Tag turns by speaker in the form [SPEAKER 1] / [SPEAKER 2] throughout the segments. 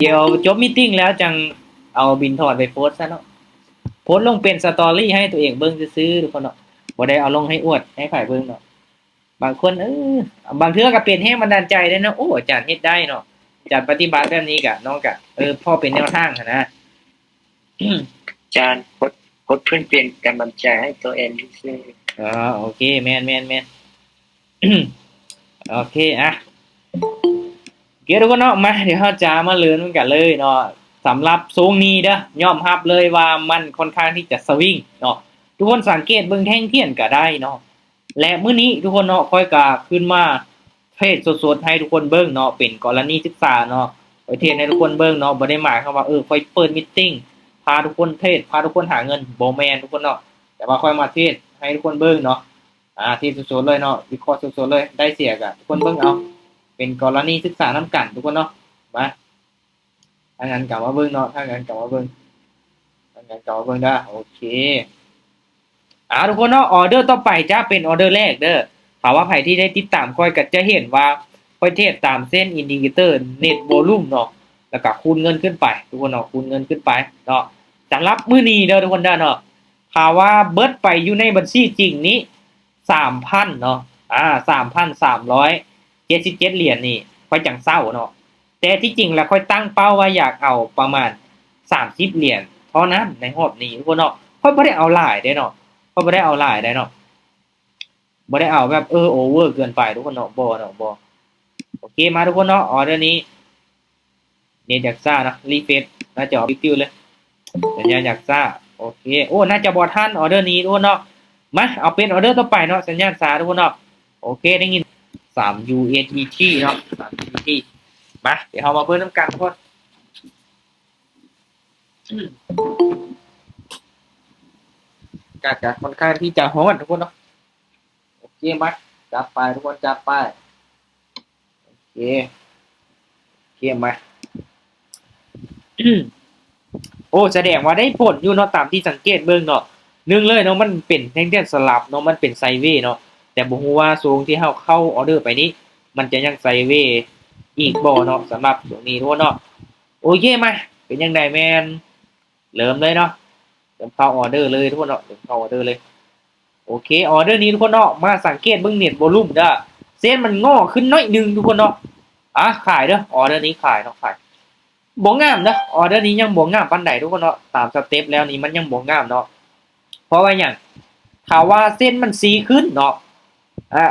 [SPEAKER 1] เดี๋ยวจบมีตติ้งแล้วจังเอาบินถอนไปโพสซะเนาะโพสลงเป็นสตอรี่ให้ตัวเองเบิ่งซื้อๆทุกคนเนาะบ่ได้เอาลงให้อวดให้ไผเบิ่งเนาะบางคนบางเทื่อก็เป็นแรงบันดาลใจได้เนาะโอ้อาจารย์เฮ็ดได้เนาะอาจารย์ปฏิบัติแบบนี้ก็น้องก็พอเป็นแนวทางหั้นนะ
[SPEAKER 2] อาจารย์พดเพื่อนเปลี่ยนกำลังใจให้ตัวเองซื่อ
[SPEAKER 1] อ๋อโอเคแม่นโอเคเดี๋ยวทุกคนเนาะมาเดี๋ยวเราจะมาเรียนกันเลยเนาะสำหรับทรงนี้เด้อยอมรับเลยว่ามันค่อนข้างที่จะสวิงเนาะทุกคนสังเกตเบิ่งแท่งเทียนก็ได้เนาะและมื้อนี้ทุกคนเนาะค่อยกะขึ้นมาเทศสดๆให้ทุกคนเบิ่งเนาะเป็นกรณีศึกษาเนาะไปเทศให้ทุกคนเบิ่งเนาะบ่ได้หมายความว่าค่อยเปิดมีตติ้งพาทุกคนเทศพาทุกคนหาเงินบ่แม่นทุกคนเนาะแต่ว่าค่อยมาเทศให้ทุกคนเบิ่งเนาะเทศสดๆเลยเนาะวิเคราะห์สดๆเลยได้เสียก็ทุกคนเบิ่งเอาเป็นกรณีศึกษานำกันทุกคนเนาะมาถ้างั้นกลับมาเบิ่งเนาะถ้างั้นกลับมาเบิ่งได้โอเคทุกคนเนาะออเดอร์ต่อไปจะเป็นออเดอร์แรกเด้อถ้าว่าใครที่ได้ติดตามค่อยก็จะเห็นว่าค่อยเทศตามเส้นอินดิเคเตอร์เน็ตโวลูมเนาะแล้วก็คูณเงินขึ้นไปทุกคนเนาะคูณเงินขึ้นไปเนาะสำหรับมื้อนี้เด้อทุกคนเด้อเนาะถ้าว่าเบิดไปอยู่ในบัญชีจริงนี้ 3,000 เนาะ3,377 เหรียญนี่ค่อยจังเศร้าเนาะแต่ที่จริงแล้วค่อยตั้งเป้าว่าอยากเอาประมาณ30เหรียญเท่านั้นในรอบนี้ทุกคนเนาะค่อยบ่ได้เอาหลายได้เนาะค่อยบ่ได้เอาหลายได้เนาะบ่ได้เอาแบบโอเวอร์เกินไปทุกคนเนาะบ่เนาะบ่โอเคมาทุกคนเนาะออเดอร์นี้เนี่ยจากซ่านะรีเฟรชน่าจะออกฟิวเลยสัญญาณจากซ่าโอเคโอ้น่าจะบ่ทันออเดอร์นี้ทุกคนเนาะมาเอาเป็นออเดอร์ต่อไปเนาะสัญญาณซ่าทุกคนเนาะโอเคได้ยิน3 USDT เนาะ3 USDT มาเดี๋ยวเรามาเบิ่งนำกันทุกคนกะค่อนข้างที่จะฮ้อนทุกคนเนาะโอเคมาจับไปทุกคนจับไปโอเคมาโอ้แสดงว่าได้ผลอยู่เนาะตามที่สังเกตเบิ่งเนาะหนึ่งเลยเนาะมันเป็นแท่งเทียนสลับเนาะมันเป็นไซด์เวย์เนาะแต่บ่ฮู้ว่าสูงที่เฮาเข้าออเดอร์ไปนี้มันจะยังไซด์เวย์อีกบ่เนาะสำหรับตรงนี้ทุกคนเนาะโอเคมาเป็นจังไดแม่นเริ่มเลยเนาะเริ่มเข้าออเดอร์เลยทุกคนเนาะเริ่มเข้าออเดอร์เลยโอเคออเดอร์นี้ทุกคนเนาะมาสังเกตเบิ่งเน็ตวอลลุ่มเด้อเส้นมันงอขึ้นน้อยนึงทุกคนเนาะขายเด้อออเดอร์นี้ขายเนาะขายบ่งามเนาะออเดอร์นี้ยังบ่งามปานใดทุกคนเนาะตามสเต็ปแล้วนี่มันยังบ่งามเนาะเพราะว่าหยังถ้าว่าเส้นมันสีขึ้นเนาะอ่า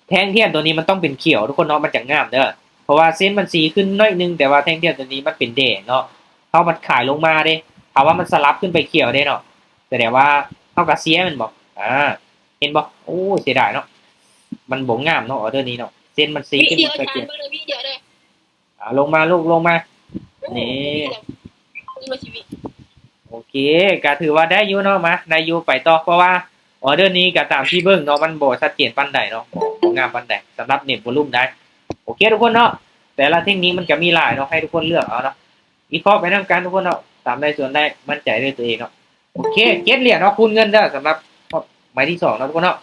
[SPEAKER 1] แท่งเทียนตัวนี้มันต้องเป็นเขียวทุกคนเนาะมันจะงามเด้อเพราะว่าเส้นมันสีขึ้นน้อยนึงแต่ว่าแท่งเทียนตัวนี้มันเป็นแดงเนาะเฮามันขายลงมาเด้ถ้าว่ามันสลับขึ้นไปเขียวเด้เนาะแสดงว่าเฮาก็เสียมันบ่เห็นบ่โอ้เสียดายเนาะมันบ่งามเนาะออเดอร์นี้เนาะเส้นมันสีขึ้นไปเขียวลงมาลูกลงมานี่โอเคก็ถือว่าได้อยู่เนาะมาได้อยู่ไปต่อเพราะว่าออเดอร์นี้ก็ตามที่เบิ่งเนาะมันบ่ชัดเจนปานใดเนาะบ่งามปานใดสำหรับเน็ตวอลลุ่มได้โอเคทุกคนเนาะแต่ละเทคนิคมันก็มีหลายเนาะให้ทุกคนเลือกเอาเนาะวิเคราะห์ไปนำกันทุกคนเนาะตามได้ส่วนได้มั่นใจด้วยตัวเองเนาะโอเคเก็ตเหรียญเนาะคูณเงินเด้อสำหรับหมายที่2เนาะทุกคนเนาะ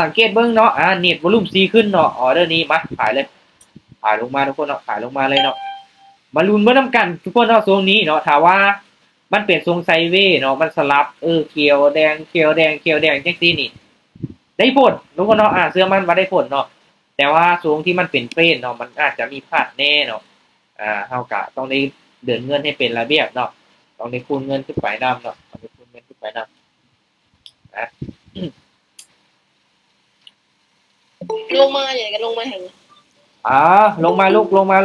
[SPEAKER 1] สังเกตเบิ่งเนาะเน็ตวอลลุ่มสีขึ้นเนาะออเดอร์นี้มาขายเลยขายลงมาทุกคนเนาะขายลงมาเลยเนาะมาลุ้นเบิ่งนำกันทุกคนเนาะทรงนี้เนาะถ้าว่ามันเป็นทรงไซด์เวย์เนาะมันสลับเขียวแดงเขียวแดงเขียวแดงจังซี่นี่ได้ผลทุกคนเนาะเชื่อมันว่าได้ผลเนาะแต่ว่าทรงที่มันเป็นเฟรนเนาะมันอาจจะมีพลาดแน่เนาะเฮาก็ต้องได้เดินเงินให้เป็นระเบียบเนาะต้องได้คูณเงินขึ้นไปนำเนาะต้องได้คูณเงินขึ้นไปนำ
[SPEAKER 3] ลงมาอย่างกันลงมาแห่ง
[SPEAKER 1] ลงมาลูกลงมา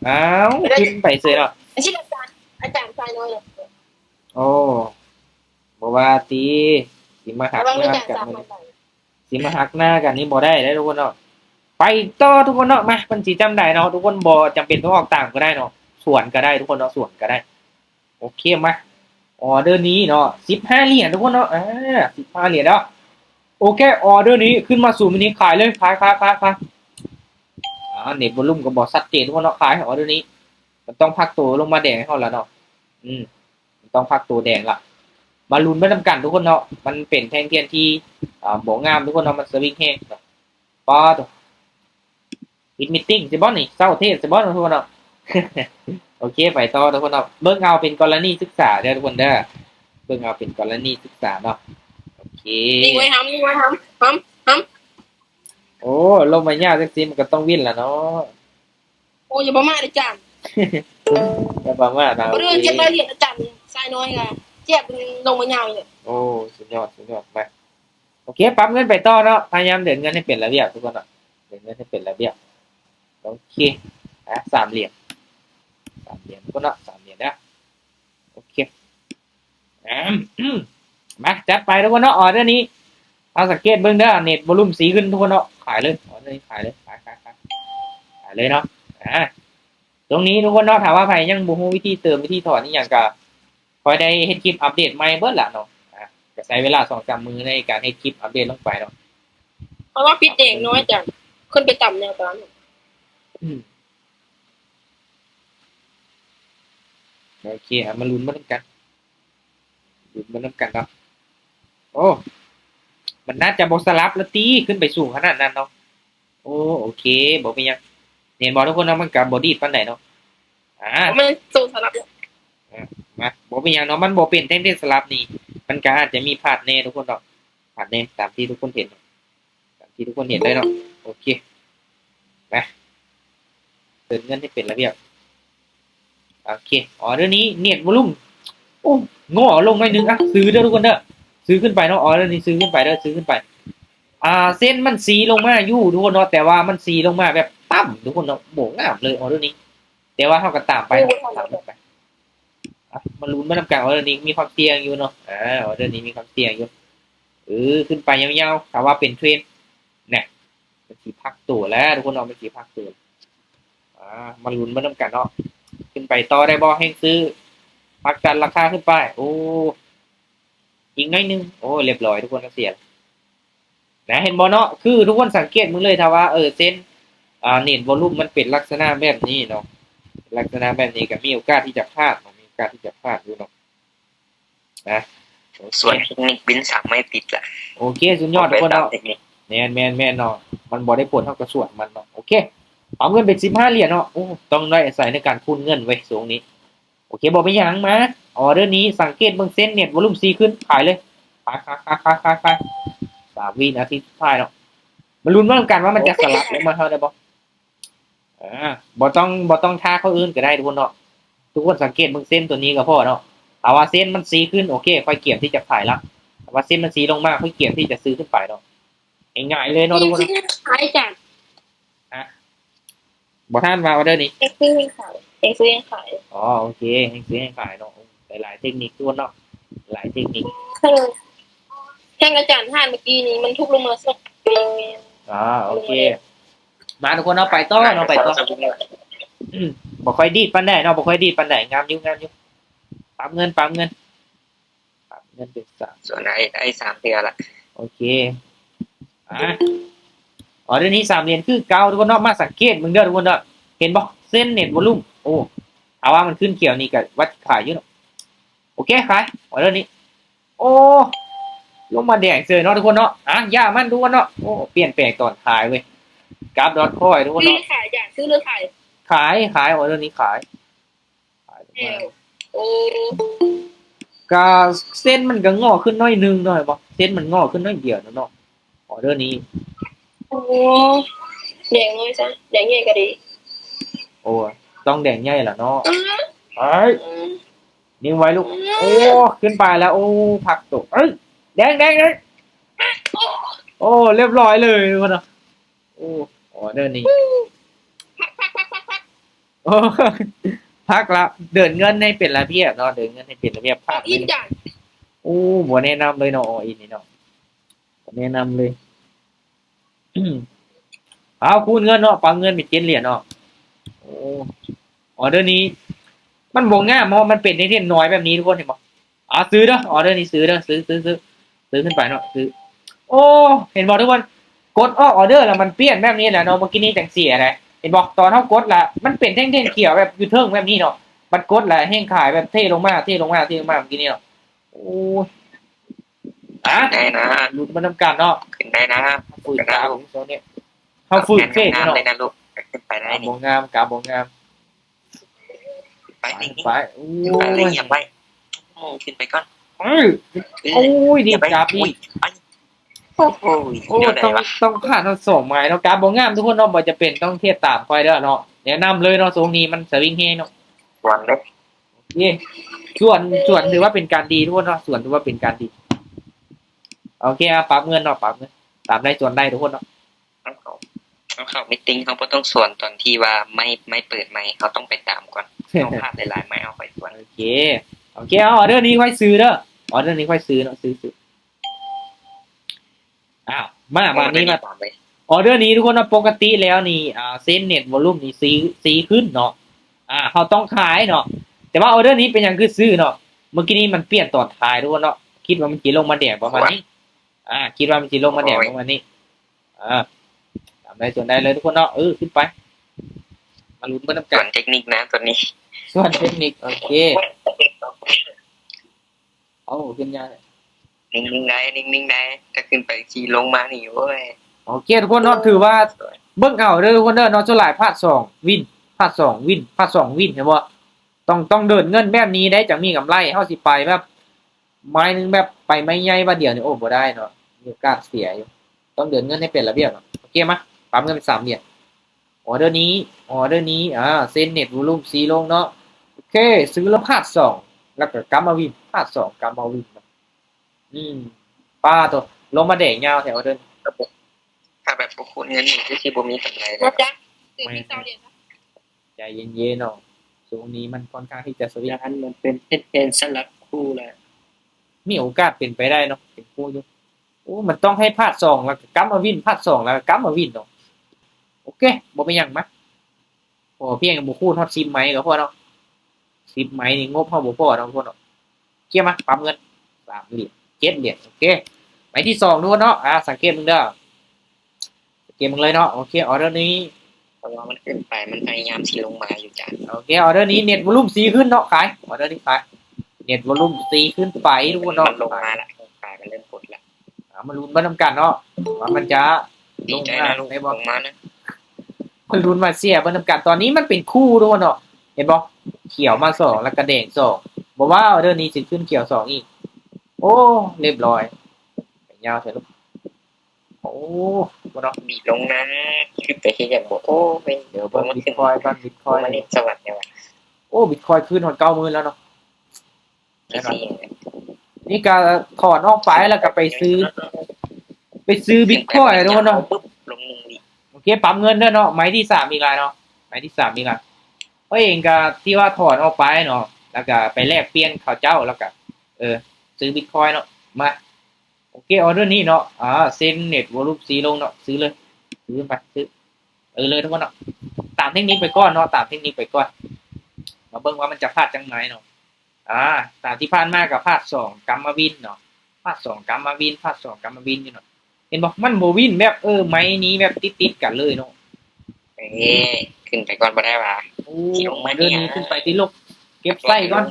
[SPEAKER 1] อ้าวขึ้นไปเสยเนาะ
[SPEAKER 3] อาชีพอาจารย์ชายน้อยเลย
[SPEAKER 1] โอ้บ่ว่าติสิมาหักหน้ากันสิมาหักหน้ากันนี่บ่ได้เด้อทุกคนเนาะไปต่อทุกคนเนาะมามันสิจำได้เนาะทุกคนบ่จำเป็นต้องออกต่างก็ได้เนาะสวนก็ได้ทุกคนเนาะสวนก็ได้โอเคมาออเดอร์นี้เนาะ15เหรียญทุกคนเนาะ15เหรียญแล้วโอเคออเดอร์นี้ขึ้นมาสู่มินิขายเลยขายเน็ตวอลลุ่มก็บ่ชัดเจนทุกคนเนาะขายออเดอร์นี้มันต้องพักตัวลงมาแดงให้เฮาแล้วเนาะมันต้องพักตัวแดงละมาลุ้นไปนำกันทุกคนเนาะมันเป็นแท่งเทียนที่บ่งามทุกคนเนาะมันสวิงแฮงป๊อด ปิดมีตติ้งสิบ่นี่เศร้าเทศสิบ่ทุกคนเนาะ โอเคไปต่อทุกคนเนาะเบิ่งเอาเป็นกรณีศึกษาเด้อทุกคนเด้อเบิ่งเอาเป็นกรณีศึกษาเนาะโอเค
[SPEAKER 3] นี่ไว้ทำนี่ไว้ทำ
[SPEAKER 1] โอ้ลงมายาวจังซี่มันก็ต้องวิ่นล่ะเนาะ
[SPEAKER 3] โอ้ยอย่าประมาทอาจารย์
[SPEAKER 1] อย่าประมาทนะ
[SPEAKER 3] เรื่องเจ็บรายละเอียดอาจารย์ทรายน้อยไงเจ็บลงมายาวเลย
[SPEAKER 1] โอ้สุดยอดมาโอเคปรับเงินไปต่อเนาะพยายามเดินเงินให้เป็นระเบียบทุกคนเนาะเดินเงินให้เป็นระเบียบโอเค3 เหรียญทุกคนเนาะ3 เหรียญนะโอเคมาจัดไปทุกคนเนาะออเดอร์นี้เอาสังเกตเบิ่งเด้อเน็ตวอลุ่มสีขึ้นทุกคนเนาะขายเลยออเดอร์นี้ขายเลยขายเลยเนาะตรงนี้ทุกคนเนาะถามว่าใครยังบ่ฮู้วิธีเติมวิธีถอนนี่หยังก็คอยได้เฮ็ดคลิปอัปเดตใหม่เบิดล่ะเนาะจะใช้เวลา 2-3 มื้อในการเฮ็ดคลิปอัปเดตลงไปเนาะ
[SPEAKER 3] เพราะว่าพิษเด็กน้อยอาจารย์ขึ้นไปต่ำแนวตอน
[SPEAKER 1] โอเคมาลุ้นมากันเนาะโอ้มันน่าจะบ่สลับแล้วตีขึ้นไปสูงขนาดนั้นเนาะโอ้โอเคบ่เป็นหยังเห็นบ่ทุกคนเนาะมันก็บ่ดีดปานใดเนาะ
[SPEAKER 3] มันโซนสลับ
[SPEAKER 1] มาบ่เป็นหยังเนาะมันบ่เป็นเต้นสลับนี่มันก็อาจจะมีพลาดแน่ทุกคนเนาะพลาดแน่ตามที่ทุกคนเห็นเลยเนาะโอเคไปเติมเงินให้เป็นระเบียบโอเคเรื่องนี้เน็ตวอลุ่มโอ้ง้อลงหน่อยนึงซื้อเด้อทุกคนเด้อซื้อขึ้นไปเนาะเรื่องนี้ซื้อขึ้นไปเด้อซื้อขึ้นไปเส้นมันสีลงมาอยู่ทุกคนเนาะแต่ว่ามันสีลงมาแบบต่ำทุกคนเนาะโบงามเลยเรื่องนี้แต่ว่าเท่ากับตามไปมันลุ้นมาทำการเรื่องนี้มีความเสี่ยงอยู่เนาะเรื่องนี้มีความเสี่ยงอยู่ขึ้นไปยาวๆถามว่าเป็นเทรนเนี่ยเป็นสีพักตัวแล้วทุกคนเนาะเป็นสีพักตัวมันลุ้นมาทำการเนาะขึ้นไปต่อได้บ่ให้ซื้อพักกันราคาขึ้นไปโอ้อีกน้อยนึงโอ้เรียบร้อยทุกคนก็เสียนะเห็นบ่เนาะคือทุกคนสังเกตมึงเลยถ้าว่าเส้นเน็ตวอลุ่มมันเป็นลักษณะแบบนี้เนาะลักษณะแบบนี้ก็มีโอกาสที่จะพลาดมีโอกาสที่จะพลาดอยู่เนาะนะ
[SPEAKER 2] ส่วนเทคนิคบินสั่งไม่ติดละ
[SPEAKER 1] โอเคสุดยอดทุกคนเนาะแม่นเนาะมันบ่ได้ผลเท่ากับส่วนมันเนาะโอเคเอาเงินเป็น15 เหรียญเนาะโอ้ต้องได้อาศัยในการคูณเงินไว้สูงนี้โอเคบอกไปยังมาเรื่องนี้สังเกตเบิ่งเส้นเน็ตวอลุ่มซีขึ้นขายเลยขาย3 วินาทีสุดท้ายเนาะมันลุ้นว่ากันว่ามันจะสลับลงมาเท่าได้บ่บ่ต้องท่าเขาอื่นก็ได้ทุกคนเนาะทุกคนสังเกตเบิ่งเส้นตัวนี้ก็พอเนาะถ้าว่าเส้นมันสีขึ้นโอเคค่อยเกี่ยมที่จะขายละแต่ว่าเส้นมันสีลงมาค่อยเกี่ยมที่จะซื้อขึ้นไปเนาะง่ายๆเลยเนาะทุกคน
[SPEAKER 3] ขายอาจารย์
[SPEAKER 1] บ่ท่านมาออเดอร์นี้
[SPEAKER 3] เอ็กซ์ให้ขาย
[SPEAKER 1] โอเคให้ซื้อให้ขายเนาะหลายเทคนิคทุกคนเนาะหลายเทคนิค
[SPEAKER 3] แท่งอาจารย์ท่านเมื่อกี้นี้มันทุกลงมาสัก
[SPEAKER 1] โอเคมาทุกคนเอาไปต่อเนาะไปต่อบ่ค่อยดีดปานใดเนาะบ่ค่อยดีดปานใดงามอยู่ปั๊มเงินเป็น3
[SPEAKER 2] ส่วนไอ้3 เดือนละ
[SPEAKER 1] โอเคเดี๋ยวนี้3 เหรียญคือเก่าทุกคนเนาะมาสังเกตมึงเด้อทุกคนเนาะเห็นบ่เส้นเน็ตวอลุ่มโอ้เอาว่ามันขึ้นเขียวนี่ก็วัดขายอยู่เนาะโอเคขายเรื่องนี้โอ้ลงมาแดงเฉยเนาะทุกคนเนาะย่ามันทุกคนเนาะโอ้เปลี่ยนแปลงตอนขายเว้ยกราฟดอทคอยทุกคนเนาะ
[SPEAKER 3] ขายอย่างซื้อหรือขาย
[SPEAKER 1] เรื่องนี้ขาย
[SPEAKER 3] โอ้
[SPEAKER 1] ก็เส้นมันก็งอขึ้นน้อยนึงหน่อยบ่เส้นมันงอขึ้นน้อยเดียวเนาะเรื่องนี้
[SPEAKER 3] โอ้แดงน้อยจ้ะแดงใหญ่ก็ดี
[SPEAKER 1] โอ้ต้องแดงใหญ่ล่ะเนาะนิ่งไว้ลูกโอ้ขึ้นไปแล้วโอ้ผักตกแดงโอ้เรียบร้อยเลยทุกคนเนาะโอ้เดินนี้โอ้พักละเดินเงินให้เป็นระเบียบเนาะเดินเงินให้เป็นระเบียบพักโอ้บ่แนะนำเลยเนาะอินนี่เนาะแนะนำเลยเอาคูณเงินเนาะปังเงินเป็น7 เหรียญเนาะโอ้เดินนี้มันบ่ง่ายเพราะมันเป็นเท่น้อยแบบนี้ทุกคนเห็นบ่ซื้อเด้อเดินนี้ซื้อเด้อซื้อขึ้นไปเนาะซื้อโอ้เห็นบ่ทุกคนกดออเดอร์แล้วมันเปลี่ยนแบบนี้แหละเนาะเมื่อกี้นี้จังซี่อะไรเห็นบ่ตอนเฮากดละมันเป็นแท่งๆเขียวแบบอยู่เทิงแบบนี้เนาะมันกดละแห้งขายแบบเทลงมาเมื่อกี้นี้เนาะโอ้
[SPEAKER 2] ได้นะ
[SPEAKER 1] ลุ้นมันนำกันเนาะ
[SPEAKER 2] ขึ้นได้นะ
[SPEAKER 1] ฝืนตาของโซนเนี่ยเฮาฝืนเฟซเนาะ
[SPEAKER 2] ได้นะลูก ขึ้นไปได้
[SPEAKER 1] กา
[SPEAKER 2] นี่
[SPEAKER 1] บ่งามกาบ่งาม
[SPEAKER 2] ไปนิ่ง
[SPEAKER 1] ไปโอ้
[SPEAKER 2] ๆไปเลย
[SPEAKER 1] ย
[SPEAKER 2] อย่าไปขึ้นไปก่อน
[SPEAKER 1] โอ้ยดีกราบอีก
[SPEAKER 2] โอ้โห
[SPEAKER 1] โอ้
[SPEAKER 2] เดี๋ยวไหน
[SPEAKER 1] ต้อง
[SPEAKER 2] วะ
[SPEAKER 1] ต้องผ่านทั้งสองไม้เนาะการบ่งามทุกคนเนาะบ่จะเป็นต้องเทียบตามคอยเด้อเนาะแนะนำเลยเนาะทรงนี้มันสวิงเฮเนาะ
[SPEAKER 2] วันเล็ก
[SPEAKER 1] เย่ส่วนถือว่าเป็นการดีทุกคนเนาะส่วนถือว่าเป็นการดีโอเคอ่ะปรับเงินเนาะปรับเงินตามได้ส่วนได้ทุกคนเนาะ
[SPEAKER 2] เขาไม่ติ้งเขาก็ต้องส่วนตอนที่ว่าไม่เปิดไม่เขาต้องไปตามก่อนเขาพลาดหลายๆไม่เอาไปส่วน
[SPEAKER 1] โอเคเอาออเดอร์นี้ค่อยซื้อเด้อออเดอร์นี้ค่อยซื้อเนาะซื้ออ้าวมาบานนี้มา
[SPEAKER 2] ตามไป
[SPEAKER 1] ออเดอร์นี้ทุกคนนะปกติแล้วนี่เส้นเน็ตวอลลุ่มนี่ซีขึ้นเนาะเขาต้องขายเนาะแต่ว่าออเดอร์นี้เป็นอย่างคือซื้อเนาะเมื่อกี้นี้มันเปลี่ยนตอนขายทุกคนเนาะคิดว่ามันจีลงมาแดกประมาณนี้คิดว่ามันจีลงมาแดกประมาณนี้ทำได้ส่วนได้เลยทุกคนเนาะขึ้นไปมาลุ้นเบิ้ลน้ำ
[SPEAKER 2] ส่
[SPEAKER 1] กั
[SPEAKER 2] วน นเทคนิคนะตัวนี้
[SPEAKER 1] ส่วนเทคนิคโอเคเอาขึ้นยาเลย
[SPEAKER 2] นิ่งๆได้นิ่งๆได้ถ้าขึ้นไปขี่ลงมานี่โว้ย
[SPEAKER 1] โอเคทุกคนเนาะถือว่าเบิ้งเอาเด้อทุกคนเด้อเนาะส่วนหลายพลาด2วินพลาด2วินพลาด2วินเห็นบ่ต้องเดินเงินแบบนี้ได้จังมีกำไรเฮาสิไปแบบไม้นึงแบบไปไม่ใหญ่ว่าเดียวนี่โอ้บ่ได้เนาะมีโอกาสเสียอยู่ต้องเดินเงินให้เป็นระเบียบเนาะโอเคมั้ยปั๊มเงินเป็น3เหรียญออเดอร์นี้เซ็นเน็ตวอลุ่มซีลงเนาะโอเคซื้อแล้วพลาด2แล้วก็กลับมาวินพลาด2กลับมาวินป้าตัวลงมาแดกยาวแถวเดิน
[SPEAKER 2] ถ้าแบบพวกคุณเงินนี่ก็คือบ่มีกำไรเล
[SPEAKER 3] นะ
[SPEAKER 2] ย
[SPEAKER 3] จ๊ะตื่นที่เช้าเรียนนะ
[SPEAKER 1] ใจเย็นๆเนาะช่วงนี้มันค่อนข้างที่จะสวิง
[SPEAKER 2] ร้านมันเป็นสลับคู่แหละ
[SPEAKER 1] มีโอกาสเป็นไปได้เนาะเป็นคู่อยู่โอ้มันต้องให้พลาด2แล้วก็กลับมาวินพลาด2แล้วก็กลับมาวินเนาะโอเคบ่เป็นหยังมะโอ้เพียงบ่คูณฮอด10ไม้ก็พอเนาะ10ไม้นี่งบเฮาบ่พอเนาะพวกเนาะเคลียร์มาปั๊มเงิน3เหรียญ7เหรียญโอเคไม้ที่2นู่นเนาะสังเกตมึงเด้อสังเกตมึงเลยเนาะโอเคออเดอร์นี้
[SPEAKER 2] เพราะว่ามันขึ้นไปมันพยายามที่ลงมาอยู่จ้ะ
[SPEAKER 1] โอเคออเดอร์นี้เน็ตวอลุ่มซีขึ้นเนาะขายออเดอร์นี้ขายเน็ตวอลุ่มซีขึ้นไปทุกคนเนาะ
[SPEAKER 2] มันลงมาละขายมันเริ่มกดละ
[SPEAKER 1] มาลุ้นมาทำกันเนาะว่ามันจะ
[SPEAKER 2] ดีใจนะลูกลงมานะ
[SPEAKER 1] มาลุ้นมาเสียมาทำกันตอนนี้มันเป็นคู่ทุกคนเนาะเห็นบ่เขียวมา2แล้วก็แดง2บอกว่าออเดอร์นี้สิขึ้นเขียว2อีกโอ้เรียบร้อยยาวเสร็จแล้วโอ้บ่เนาะ
[SPEAKER 2] บีบลงนะขึ้นไปที่อย่างบอกโอ้ไม่
[SPEAKER 1] เดี๋ยว
[SPEAKER 2] บ่
[SPEAKER 1] เบิ่ง
[SPEAKER 2] มัน
[SPEAKER 1] บิ
[SPEAKER 2] ขึ้
[SPEAKER 1] ต
[SPEAKER 2] น
[SPEAKER 1] คอยน์บ้างบิตคอยน์
[SPEAKER 2] มันนี่สวัสดิ์เนี่ยว่ะ
[SPEAKER 1] โอ้บิตคอยน์ขึ้นฮอด90,000แล้วเนาะ
[SPEAKER 2] ที่สี่
[SPEAKER 1] นี่ก็ถอนออกไปแล้วก็ไปซื้อบิตคอยน์ทุกคนเนาะ
[SPEAKER 2] ปุ๊บลงหนึ่งดิ
[SPEAKER 1] โอเคปั๊มเงินด้วยเนาะไม้ที่3มีอะไรเนาะไม้ที่3มีอะไรเพราะเองก็ที่ว่าถอนออกไปเนาะแล้วก็ไปแลกเปลี่ยนเขาเจ้าแล้วก็ซื้อบิตคอยน์เนาะมาโอเคออเดอร์นี้เนาะเซ็นเน็ตวอลุ่มซีลงเนาะซื้อเลยซื้อไปซื้อเลยทุกคนเนาะตามเทคนิคไปก่อนเนาะตามเทคนิคไปก่อนมาเบิ่งว่ามันจะพลาดจังไหนเนาะตามที่ผ่านมากับพลาด2กัมมาวินเนาะพลาด2กัมมาวินพลาด2กัมมาวินอยู่เนาะเห็นบ่มันบ่วินแบบไม้นี้แบบติดๆกันเลยเนาะ
[SPEAKER 2] ขึ้นไปก่อนบ่ได้ว่ะ
[SPEAKER 1] โอ้เดินนี้ขึ้นไปที่ลูกเก็บไส้ก่อน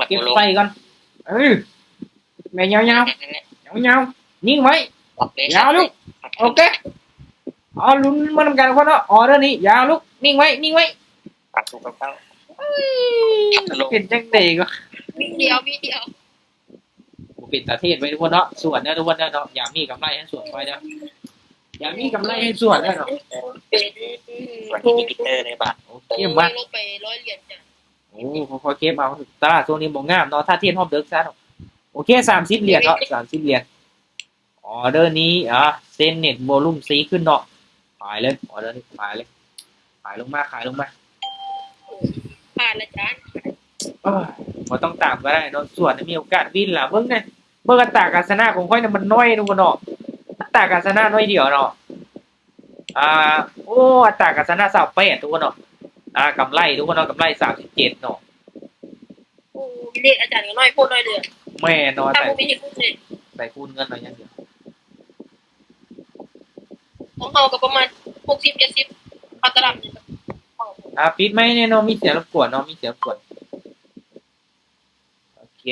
[SPEAKER 1] แม่ยาวนิ่งไว้ยาวลูกโอเคลุ้นมาทำการคนเนาะออเดอร์นี้ยาวลูกนิ่งไว้
[SPEAKER 2] ปัดถูกกับเขา
[SPEAKER 1] เป็นจังเด็ก
[SPEAKER 3] วิเดียว
[SPEAKER 1] เป็นประเทศไว้ทุกคนเนาะส่วนเนี่ยทุกคนเนาะอย่ามีกำไรให้ส่วนไว้เนาะอย่ามีกำไรให้ส่วนเนาะ
[SPEAKER 3] เป็น
[SPEAKER 2] ส่วนที่มีพิเตอร์ในบัตร
[SPEAKER 1] โอเคมา
[SPEAKER 3] ลงไป100 เหรียญจ้ะ
[SPEAKER 1] โอ้พอเก็บเอาตาช่วงนี้บ่งามเนาะถ้าเทียนฮอบเด็กซะเนาะโอเค30เหรียญเนาะ30เหรียญออเดอร์นี้เซ็นเน็ตวอลุ่มซีขึ้นเนาะขายเลยออเดอร์นี้ขายเลยขายลงมา
[SPEAKER 3] ผ่านละจ้ะ
[SPEAKER 1] บ่ต้องตามก็ได้เนาะส่วนมีโอกาสวินล่ะเบิ่งไงเบิ่งอัตราการชนะของค่อยน่ะมันน้อยทุกคนเนาะอัตราการชนะน้อยเดียวเนาะโอ้อัตราการชนะ28ทุกคนเนาะกำไรทุกคนเนาะกำไร37เนาะ
[SPEAKER 3] โอ้เด็กอาจารย์ก็น้อยพูดน้อยเดือน
[SPEAKER 1] แม่เนาะ
[SPEAKER 3] ถ้าบ่มีที่พูดเลย
[SPEAKER 1] ใส่คูณเงินหน่อยอย่างเดียว
[SPEAKER 3] ของเฮาก็ประมาณ60 70เอาตลับนึง
[SPEAKER 1] ปิดไหมเนี่ยเนาะมีเสียงรบกวนเนาะมีเสียงรบกวนโอเค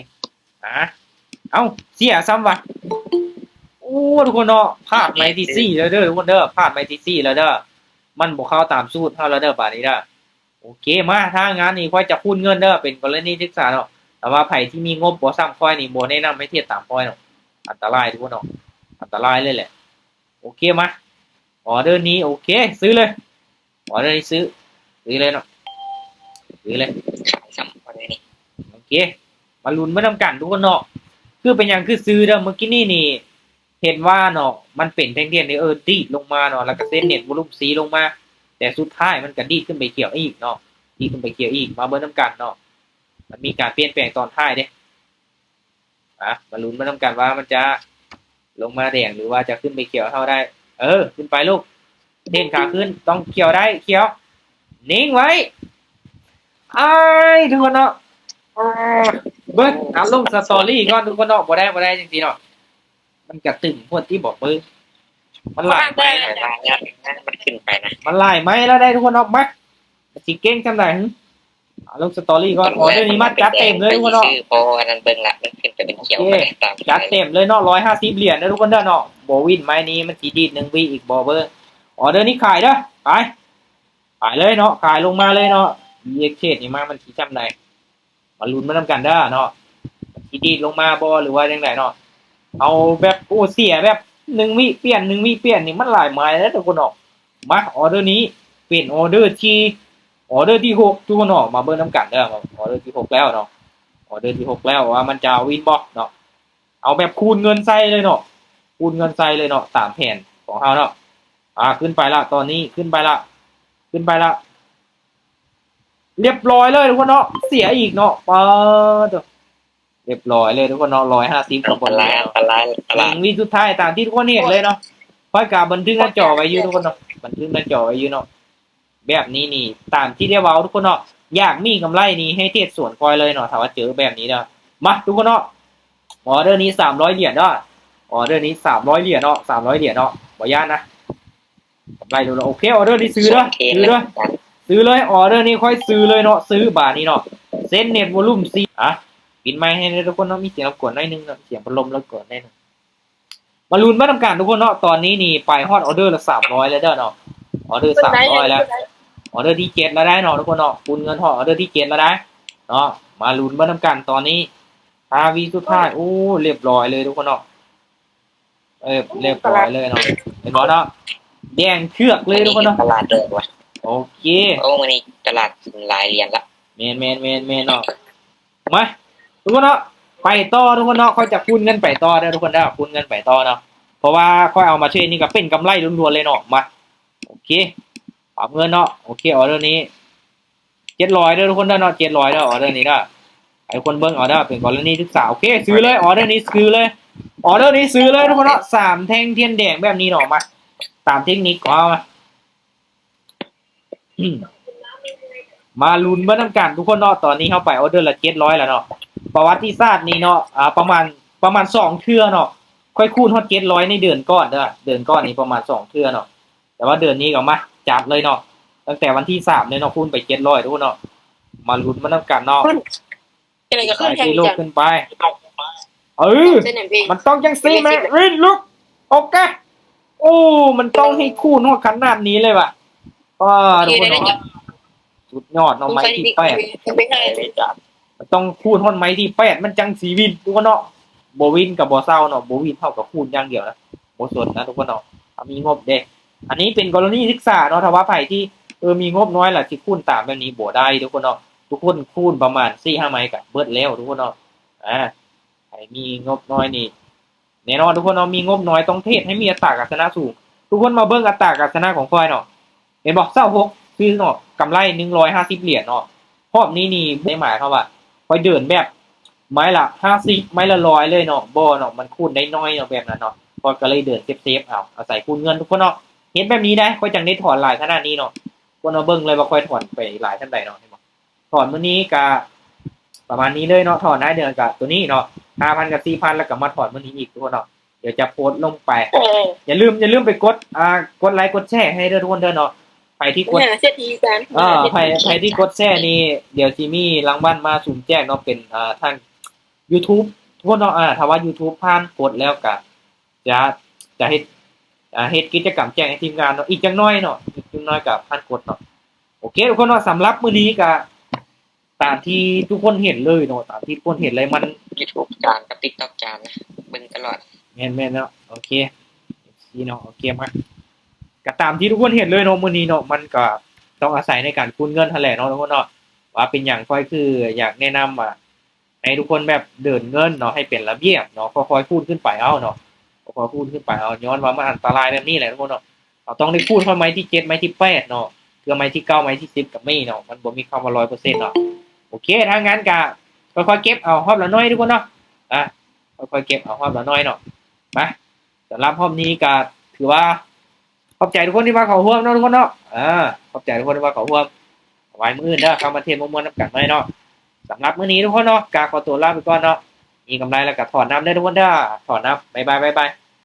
[SPEAKER 1] เอ้าเสียซ้ำว่ะโอ้ทุกคนเนาะพลาดไมค์ที่4แล้วเด้อทุกคนเด้อพลาดไมค์ที่4แล้วเด้อ มันบ่เข้าตามสูตรเฮาแล้วเด้อบาดนี้เด้อโอเคมาถ้างานนี้ค่อยจะคูณเงินเด้อเป็นกรณีศึกษาเนาะแต่ว่าไผที่มีงบบ่ซ้ำค่อยนี่บ่แนะนำให้เทียบตามค่อยเนาะอันตรายทุกคนเนาะอันตรายเลยแหละโอเคมาออเดอร์นี้โอเคซื้อเลยออเดอร์นี้ซื้อเลยเนาะซื้อเลย
[SPEAKER 2] ขายซ้ำอะไรนี่
[SPEAKER 1] โอเคมาลุ้นมาทำกันทุกคนเนาะคือเป็นอย่างคือซื้อเด้อเมื่อกี้นี่เห็นว่าเนาะมันเป็นแท่งๆนี่ดีดลงมาเนาะแล้วก็เส้นเน็ตวอลุ่มสีลงมาแต่สุดท้ายมันก็ดีดขึ้นไปเขียวอีกเนาะดีดขึ้นไปเขียวอีกมาเบิ่งน้ำกันเนาะมันมีการเปลี่ยนแปลงตอนท้ายเด้มาลุ้นมาทำกันว่ามันจะลงมาแดงหรือว่าจะขึ้นไปเขียวเท่าได้ขึ้นไปลูกเด่นขาขึ้นต้องเขียวได้เขียวนิ่งไว้ไอ้ทุกคนเนาะเบิ้งเอาลงสตอรี่ก่อนทุกคนเนาะบ่ได้จริงๆเนาะมันกระตึงพวกที่บอกเบิ้งมันหลาย
[SPEAKER 2] ไปหลายงานมันขึ้นไปนะ
[SPEAKER 1] มันหลายไหมแล้วได้ทุกคนเนาะมาสิเก่งจำได้หึเอาลงสตอรี่ก่อนออเดอร์นี้มาจัดเต็มเลยทุกคนเนาะ
[SPEAKER 2] ชื่อเพราะอันนั้นเบิ่งละมันขึ้นไปเป็นเขียวไปตาม
[SPEAKER 1] จัดเต็มเลยเนาะ150เหรียญนะทุกคนเด้อเนาะบ่วินไม้นี้มันสิดีด1วิอีกบ่เบิ้งออเดอร์นี้ขายเด้อขายเลยเนาะขายลงมาเลยเนาะ BX นี่มามันสิจำได้มาลุ้นมาทำกันเด้อเนาะสิดีดลงมาบ่หรือว่าจังไดเนาะเอาแบบโอ้เสียแบบ1วิเปลี่ยน1วิเปลี่ยนนี่มันหลายไม้แล้วทุกคนเนาะมาออเดอร์นี้เป็นออเดอร์ที่6ทุกคนเนาะมาเบิ่งนำกันเด้อออเดอร์ที่6แล้วเนาะออเดอร์ที่6แล้วว่ามันจะวินบ่เนาะเอาแบบคูณเงินใส่เลยเนาะคูณเงินใส่เลยเนาะตามแผนของเฮาเนาะขึ้นไปละตอนนี้ขึ้นไปละเรียบร้อยเลยทุกคนเนาะเสียอีกเนาะเรียบร้อยเลยทุกคนเนาะ150ทุกคนแล้ว
[SPEAKER 2] ปลา
[SPEAKER 1] วิสุดท้ายตามที่ทุกคนเห็นเลยเนาะค่อยกาบันทึกหน้าจอไว้อยู่ทุกคนเนาะบันทึกหน้าจอไว้อยู่เนาะแบบนี้นี่ตามที่ได้เว้าทุกคนเนาะอยากมีกำไรนี่ให้เทศส่วนคอยเลยเนาะถ้าว่าเจอแบบนี้เนาะมาทุกคนเนาะออเดอร์นี้300เหรียญเนาะออเดอร์นี้300เหรียญเนาะ300เหรียญเนาะบ่ยากนะกำไรดูแล้วโอเคออเดอร์นี้ซื้อเด้อซื้อเลยออเดอร์นี้ค่อยซื้อเลยเนาะซื้อบาทนี้เนาะเส้นเน็ตวอลุ่ม4ปิดไมค์ให้ทุกคนเนาะมีเสียงรบกวนหน่อยนึงเนาะเสียงพัดลมรบกวนหน่อยนึงมาลุ้นมาทำการทุกคนเนาะตอนนี้นี่ไปฮอดออเดอร์ละ300แล้วเด้อเนาะออเดอร์300แล้วออเดอร์ที่7แล้วได้เนาะทุกคนเนาะคูณเงินฮอดออเดอร์ที่7แล้วได้เนาะมาลุ้นมาทำการตอนนี้5วิสุดท้ายโอ้เรียบร้อยเลยทุกคนเนาะเรียบร้อยเลยเนาะเห็นบ่เนาะแดงเชือกเลยทุกคนเนาะ
[SPEAKER 2] ตลาดเดิมว่ะ
[SPEAKER 1] โอเค
[SPEAKER 2] โอ้วันนี้ตลาดหลายเหรียญละ
[SPEAKER 1] แมนเนาะมาทุกคนเนาะไปต่อทุกคนเนาะค่อยจะคูณเงินไปต่อเด้อทุกคนเด้อคูณเงินไปต่อเนาะเพราะว่าค่อยเอามาเทรดนี่ก็เป็นกำไรล้วนๆเลยเนาะมาโอเคปรับเงินเนาะโอเคออเดอร์นี้700เด้อทุกคนเด้อเนาะ700เด้อออเดอร์นี้เด้อให้คนเบิ่งออเดอร์เป็นกรณีศึกษาโอเคซื้อเลยออเดอร์นี้ซื้อเลยออเดอร์นี้ซื้อเลยทุกคนเนาะ3แท่งเทียนแดงแบบนี้เนาะมาตามเทคนิคของเอามาลุ้นมาทำกันทุกคนเนาะตอนนี้เข้าไปออเดอร์ละ700แล้วเนาะประวัติศาสตร์นี่เนาะประมาณ2เทื่อเนาะค่อยคูณฮอด700ในเดือนก่อนเด้อเดือนก่อนนี่ประมาณ2เทื่อเนาะแต่ว่าเดือนนี้ก็มาจัดเลยเนาะตั้งแต่วันที่3เนี่ยเนาะคูณไป700ทุกคนเนาะมาลุ้นมาทำกันเนาะ
[SPEAKER 3] อะไรก็ขึ้นแทน
[SPEAKER 1] ที่ลูก
[SPEAKER 3] จัง
[SPEAKER 1] ขึ้นไปมันต้องจังซี่แม่ลุกโอเคโอ้มันต้องให้คูณฮอดขนาดนี้เลยว่ะทุกคนเนาะสุดยอดเนาะไม้ที่8มันต้องคูณฮอดไม้ที่8มันจังสีวินทุกคนเนาะบ่วินกับบ่เศร้าเนาะบ่วินเท่ากับคูณอย่างเดียวนะบ่สนนะทุกคนเนาะมีงบเด้อันนี้เป็นกรณีศึกษาเนาะถ้าว่าไผที่มีงบน้อยล่ะสิคูณตามแบบนี้บ่ได้ทุกคนเนาะทุกคนคูณประมาณ 4-5 ไม้ก็เบิดแล้วทุกคนเนาะใครมีงบน้อยนี่แน่นอนทุกคนเนาะมีงบน้อยต้องเทศให้มีอัตราการชนะสูงทุกคนมาเบิ่งอัตราการชนะของคอยเนาะเห็นบ่26คือเนาะกำไร150เหรียญเนาะรอบนี้นี่ได้หมายความว่าคอยเดินแบบไม้ละ50ไม้ละ100เลยเนาะบ่เนาะมันคูณได้น้อยเนาะแบบนั้นเนาะก็เลยเดินเซฟเอาอาศัยคูณเงินทุกคนเนาะเห็นแบบนี้ได้ค่อยจังได้ถอนหลายขนาดนี้เนาะคนเอาเบิ่งเลยว่าค่อยถอนไปหลายเท่าใดเนาะเห็นบ่ถอนมื้อนี้ก็ประมาณนี้เลยเนาะถอนได้เดือนกับตัวนี้เนาะ 5,000 กับ 4,000 แล้วก็มาถอนมื้อนี้อีกทุกคนเนาะเดี๋ยวจะโพสต์ลงไปอย่าลืมไปกดกดไลค์กดแชร์ให้เด้อทุกคนเด้อเนาะใครที่กดใครที่กดแชร์นี่เดี๋ยวสิมีรางวัลมาสุ่มแจกเนาะเป็นทาง YouTube ทุกคนเนาะถ้าว่า YouTube ผ่านกดแล้วก็จะเฮ็ด เฮ็ดกิจกรรมแจ้งให้ทีมงานเนาะอีกจังน้อยเนาะอีกจังน้อยก็พันกดเนาะโอเคทุกคนเนาะสำหรับมื้อนี้ก็ตามที่ทุกคนเห็นเลยเนาะตามที่ทุกคนเห็นเลยมัน
[SPEAKER 2] YouTube จานกับ TikTok จานนะเบิ่งตลอด
[SPEAKER 1] แม่นๆเนาะโอเคนี่เนาะโอเคมาก็ตามที่ทุกคนเห็นเลยเนาะมื้อนี้เนาะมันก็ต้องอาศัยในการคูณเงินนั่นแหละเนาะทุกคนเนาะว่าเป็นหยังค่อยคืออยากแนะนำว่าให้ทุกคนแบบเดินเงินเนาะให้เป็นระเบียบเนาะค่อยๆคูณขึ้นไปเอาเนาะค่อยๆคูณขึ้นไปเอาย้อนว่ามันอันตรายแบบนี้แหละทุกคนเนาะเราต้องได้คูณเข้าไม้ที่7ไม้ที่8เนาะเพื่อไม้ที่9ไม้ที่10ก็ไม่เนาะมันบ่มีคำว่า 100% เนาะโอเคถ้างั้นก็ค่อยๆเก็บเอารอบละน้อยทุกคนเนาะค่อยๆเก็บเอารอบละน้อยเนาะไปสำหรับรอบนี้ก็ถือว่าขอบใจทุกคนที่มาเข้าร่วมเนาะทุกคนเนาะขอบใจทุกคนที่มาเข้าร่วมไว้มื้ออื่นเด้อเข้ามาเทศม่วนๆนำกันหน่อยเนาะสำหรับมื้อนี้ทุกคนเนาะกขอตัวลาไปก่อนเนาะมีกำไรแล้วก็ถอนน้ำเด้อทุกคนเด้อถอนน้ำบ๊ายบาย